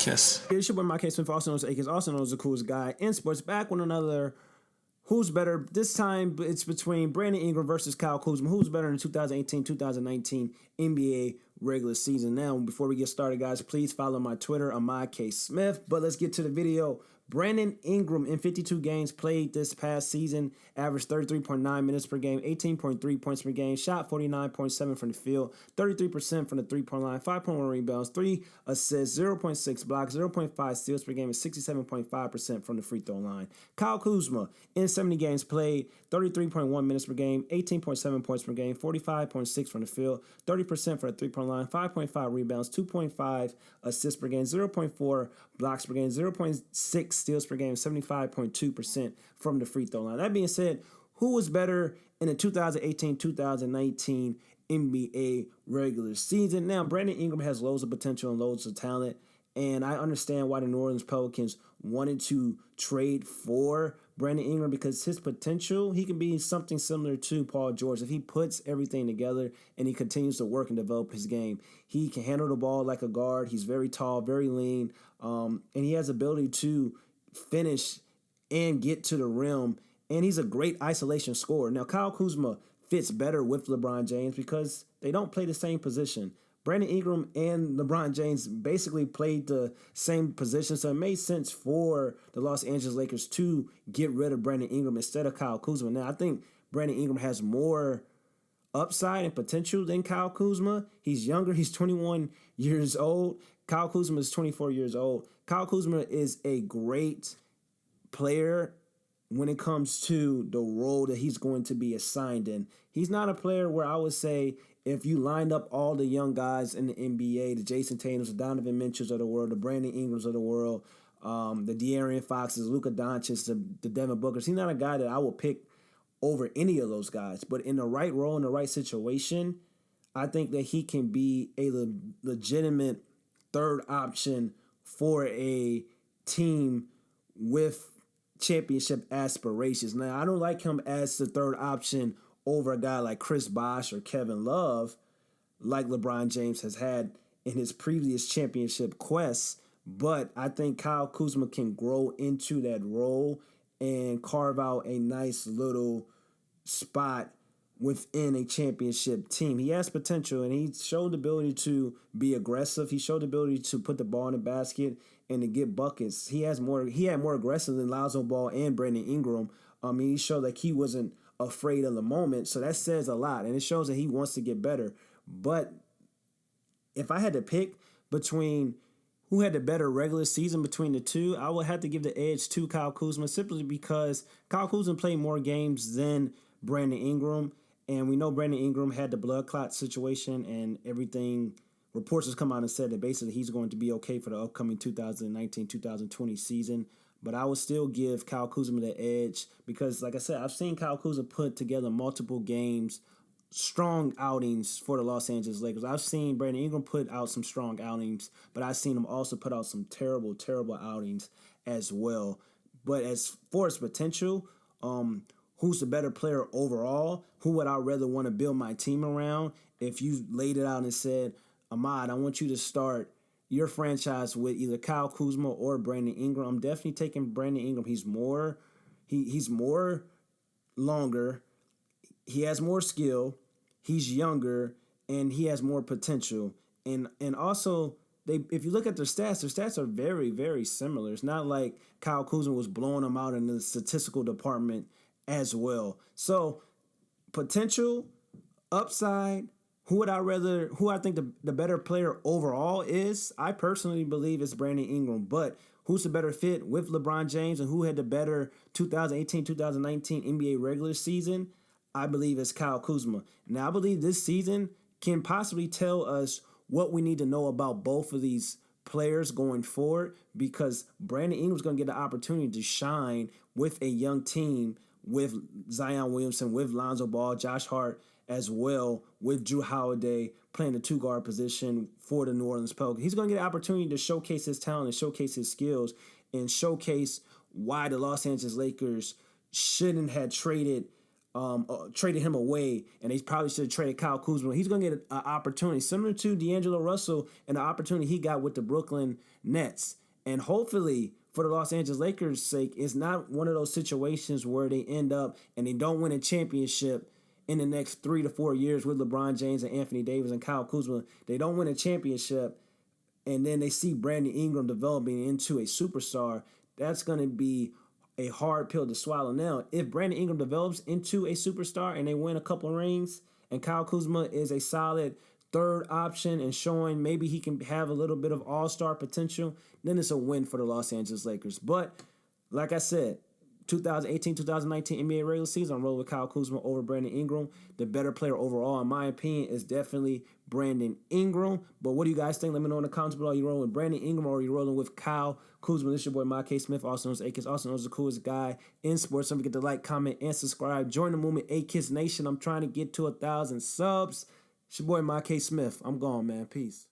Akis. It's your boy, my case Smith, also known as Akis, also known as the coolest guy in sports. Back with another Who's Better. This time it's between Brandon Ingram versus Kyle Kuzma. Who's better in 2018-2019 NBA regular season? Now, before we get started, guys, please follow my Twitter, my case Smith. But let's get to the video. Brandon Ingram in 52 games played this past season, averaged 33.9 minutes per game, 18.3 points per game, shot 49.7 from the field, 33% from the three-point line, 5.1 rebounds, 3 assists, 0.6 blocks, 0.5 steals per game, and 67.5% from the free throw line. Kyle Kuzma in 70 games played, 33.1 minutes per game, 18.7 points per game, 45.6 from the field, 30% for the three-point line, 5.5 rebounds, 2.5 assists per game, 0.4 blocks per game, 0.6 steals per game, 75.2% from the free throw line. That being said, who was better in the 2018-2019 NBA regular season? Now, Brandon Ingram has loads of potential and loads of talent, and I understand why the New Orleans Pelicans wanted to trade for Brandon Ingram, because his potential, he can be something similar to Paul George. If he puts everything together and he continues to work and develop his game, he can handle the ball like a guard. He's very tall, very lean, and he has the ability to finish and get to the rim, and he's a great isolation scorer. Now, Kyle Kuzma fits better with LeBron James because they don't play the same position. Brandon Ingram and LeBron James basically played the same position, so it made sense for the Los Angeles Lakers to get rid of Brandon Ingram instead of Kyle Kuzma. Now, I think Brandon Ingram has more upside and potential than Kyle Kuzma. He's younger. He's 21 years old. Kyle Kuzma is 24 years old. Kyle Kuzma is a great player when it comes to the role that he's going to be assigned in. He's not a player where I would say if you lined up all the young guys in the NBA, the Jason Tatums, the Donovan Mitchells of the world, the Brandon Ingrams of the world, the De'Aaron Foxes, Luka Doncic, the Devin Bookers, he's not a guy that I will pick over any of those guys. But in the right role, in the right situation, I think that he can be a legitimate third option for a team with championship aspirations. Now, I don't like him as the third option over a guy like Chris Bosh or Kevin Love, like LeBron James has had in his previous championship quests, but I think Kyle Kuzma can grow into that role and carve out a nice little spot within a championship team. He has potential, and he showed the ability to be aggressive. He showed the ability to put the ball in the basket and to get buckets. He had more aggressive than Lonzo Ball and Brandon Ingram. He showed like he wasn't afraid of the moment, so that says a lot, and it shows that he wants to get better. But if I had to pick between who had the better regular season between the two, I would have to give the edge to Kyle Kuzma, simply because Kyle Kuzma played more games than Brandon Ingram, and we know Brandon Ingram had the blood clot situation and everything. Reports has come out and said that basically he's going to be okay for the upcoming 2019-2020 season. But I would still give Kyle Kuzma the edge because, like I said, I've seen Kyle Kuzma put together multiple games, strong outings for the Los Angeles Lakers. I've seen Brandon Ingram put out some strong outings, but I've seen him also put out some terrible, terrible outings as well. But as far as potential, who's the better player overall? Who would I rather want to build my team around? If you laid it out and said, Ahmad, I want you to start your franchise with either Kyle Kuzma or Brandon Ingram, I'm definitely taking Brandon Ingram. He's more longer, he has more skill, he's younger, and he has more potential. And also, if you look at their stats are very, very similar. It's not like Kyle Kuzma was blowing them out in the statistical department as well. So potential, upside, who I think the better player overall is, I personally believe it's Brandon Ingram. But who's the better fit with LeBron James and who had the better 2018-2019 NBA regular season, I believe it's Kyle Kuzma. Now, I believe this season can possibly tell us what we need to know about both of these players going forward, because Brandon Ingram's going to get the opportunity to shine with a young team, with Zion Williamson, with Lonzo Ball, Josh Hart as well, with Drew Holiday playing the two-guard position for the New Orleans Pelicans. He's going to get an opportunity to showcase his talent and showcase his skills and showcase why the Los Angeles Lakers shouldn't have traded traded him away, and they probably should have traded Kyle Kuzma. He's going to get an opportunity similar to D'Angelo Russell and the opportunity he got with the Brooklyn Nets. And hopefully, for the Los Angeles Lakers' sake, it's not one of those situations where they end up and they don't win a championship in the next 3 to 4 years with LeBron James and Anthony Davis and Kyle Kuzma. They don't win a championship, and then they see Brandon Ingram developing into a superstar. That's going to be a hard pill to swallow. Now, if Brandon Ingram develops into a superstar and they win a couple of rings, and Kyle Kuzma is a solid third option and showing maybe he can have a little bit of all-star potential, then it's a win for the Los Angeles Lakers. But like I said, 2018-2019 NBA regular season, I'm rolling with Kyle Kuzma over Brandon Ingram. The better player overall, in my opinion, is definitely Brandon Ingram. But what do you guys think? Let me know in the comments below. Are you rolling with Brandon Ingram or are you rolling with Kyle Kuzma? This is your boy, Kyle Smith, also known as Akis, also known as the coolest guy in sports. Don't forget to like, comment, and subscribe. Join the movement, Akis Nation. I'm trying to get to 1,000 subs. It's your boy, Kyle Smith. I'm gone, man. Peace.